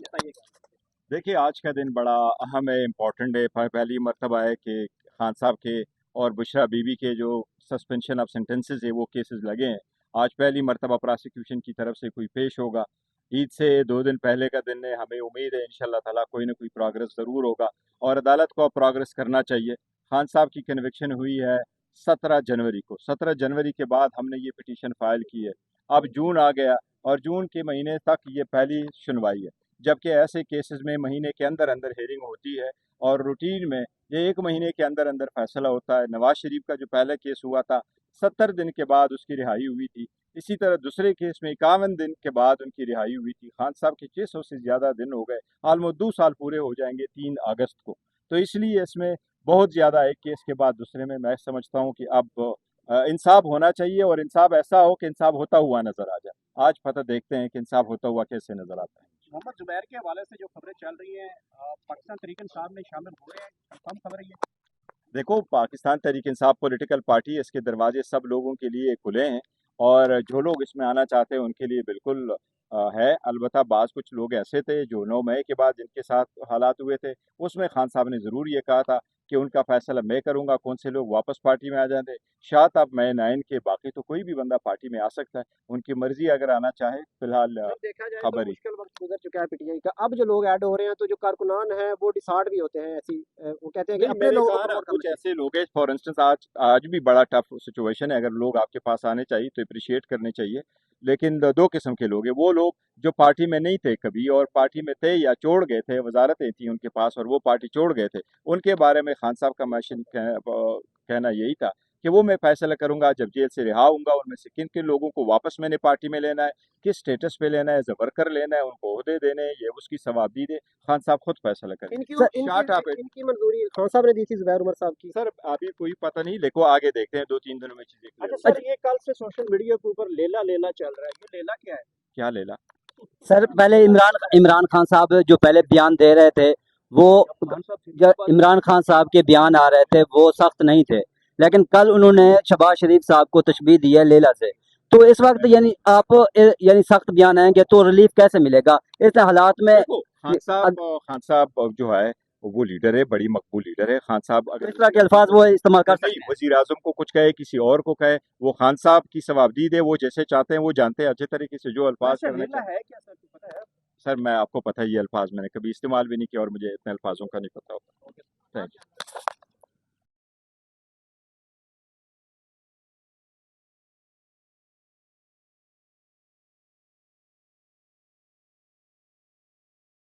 बताइए। देखिए, आज का दिन बड़ा अहम है, इम्पोर्टेंट है। पहली मर्तबा है कि खान साहब के और बुशरा बीवी के जो सस्पेंशन ऑफ सेंटेंसेस है वो केसेस लगे हैं। आज पहली मर्तबा प्रोसिक्यूशन की तरफ से कोई पेश होगा। ईद से 2 दिन पहले का दिन है, हमें उम्मीद है इंशाल्लाह ताला कोई ना कोई प्रोग्रेस ज़रूर होगा और अदालत को अब प्रोग्रेस करना चाहिए। खान साहब की कन्विक्शन हुई है 17 जनवरी को। 17 जनवरी के बाद हमने ये पिटीशन फाइल की है। अब जून आ गया और जून के महीने तक ये पहली सुनवाई है, जबकि ऐसे केसेस में महीने के अंदर अंदर हेयरिंग होती है और रूटीन में ये 1 महीने के अंदर अंदर फैसला होता है। नवाज शरीफ का जो पहले केस हुआ था 70 दिन के बाद उसकी रिहाई हुई थी। इसी तरह दूसरे केस में 51 दिन के बाद उनकी रिहाई हुई थी। खान साहब के 600 से ज़्यादा दिन हो गए, ऑलमोस्ट 2 साल पूरे हो जाएंगे 3 अगस्त को। तो इसलिए इसमें बहुत ज़्यादा एक केस के बाद दूसरे में मैं समझता हूँ कि अब इंसाफ होना चाहिए और इंसाफ ऐसा हो कि इंसाफ होता हुआ नज़र आ जाए। आज पता देखते हैं कि इंसाफ होता हुआ कैसे नज़र आता है। मोहम्मद जुबैर के हवाले से जो खबरें चल रही हैं, पाकिस्तान तहरीक इंसाफ में शामिल हुए हैं, कंफर्म खबर है ये? देखो, पाकिस्तान तहरीक इंसाफ पॉलिटिकल पार्टी है, इसके दरवाजे सब लोगों के लिए खुले हैं और जो लोग इसमें आना चाहते हैं उनके लिए बिल्कुल है। अलबत्ता बाज़ कुछ लोग ऐसे थे जो 9 मई के बाद जिनके साथ हालात हुए थे, उसमें खान साहब ने ज़रूर ये कहा था कि उनका फैसला मैं करूँगा, कौन से लोग वापस पार्टी में आ जाते। शायद अब मैं 9 के बाकी तो कोई भी बंदा पार्टी में आ सकता है, उनकी मर्जी अगर आना चाहे। फिलहाल जब देखा जाए तो खबर ही मुश्किल वक्त गुजर चुका है पीटीआई का, अब जो लोग ऐड हो रहे हैं तो जो कारकुनान हैं वो डिसार्ड भी होते हैं, ऐसी वो कहते हैं कि नहीं, अपने मैंने लोगों को कहा ना, प्रमोट कुछ करना ऐसे लोग हैं, फॉर इंस्टेंस आज आज भी बड़ा टफ सिचुएशन है। अगर लोग आपके पास आने चाहिए तो अप्रिशिएट करने चाहिए, लेकिन दो किस्म के लोग हैं। वो लोग जो पार्टी में नहीं थे कभी और पार्टी में थे या छोड़ गए थे, वजारतें थी उनके पास और वो पार्टी छोड़ गए थे, उनके बारे में खान साहब का कहना यही था कि वो मैं फैसला करूंगा जब जेल से रिहा होऊंगा, उनमें से किन किन लोगों को वापस मैंने पार्टी में लेना है, किस स्टेटस पे लेना है, वर्कर लेना है, उनको ओहदे देने हैं, ये उसकी सवाबदीद है। खान साहब खुद फैसला चाहिए। करेंगे। इनकी शार्ट आप इनकी इनकी मंजूरी खान साहब ने दी थी जुबैर उमर साहब की। सर अभी कोई पता नहीं, देखो आगे देखते हैं, 2-3 दिनों में चीजें क्लियर अच्छा हो सर, ये कल से सोशल मीडिया के ऊपर लेला लेला चल रहा है, ये लेला क्या है? क्या लेला। सर पहले इमरान खान साहब जो पहले बयान दे रहे थे वो खान साहब जो इमरान खान साहब के बयान आ रहे थे वो सख्त नहीं थे, लेकिन कल उन्होंने शहबाज शरीफ साहब को तशबीह दी है लेला से। तो इस वक्त यानी आप यानी सख्त बयान आएंगे तो रिलीफ कैसे मिलेगा इस हालात में? देखो, खान साहब जो है वो लीडर है, बड़ी मकबूल लीडर है। खान साहब अगर इस तरह के अल्फाज वो इस्तेमाल कर नहीं, सकते हैं? वजीर आजम को कुछ कहे, किसी और को कहे, वो खान साहब की सवाबदीद है। वो जैसे चाहते हैं वो जानते हैं अच्छे तरीके से जो अल्फाज वैसे करने लेला चाहिए। है क्या सर, को पता है? सर मैं आपको पता है ये अल्फाज मैंने कभी इस्तेमाल भी नहीं किया और मुझे इतने अल्फाजों का नहीं पता होता। Thank you.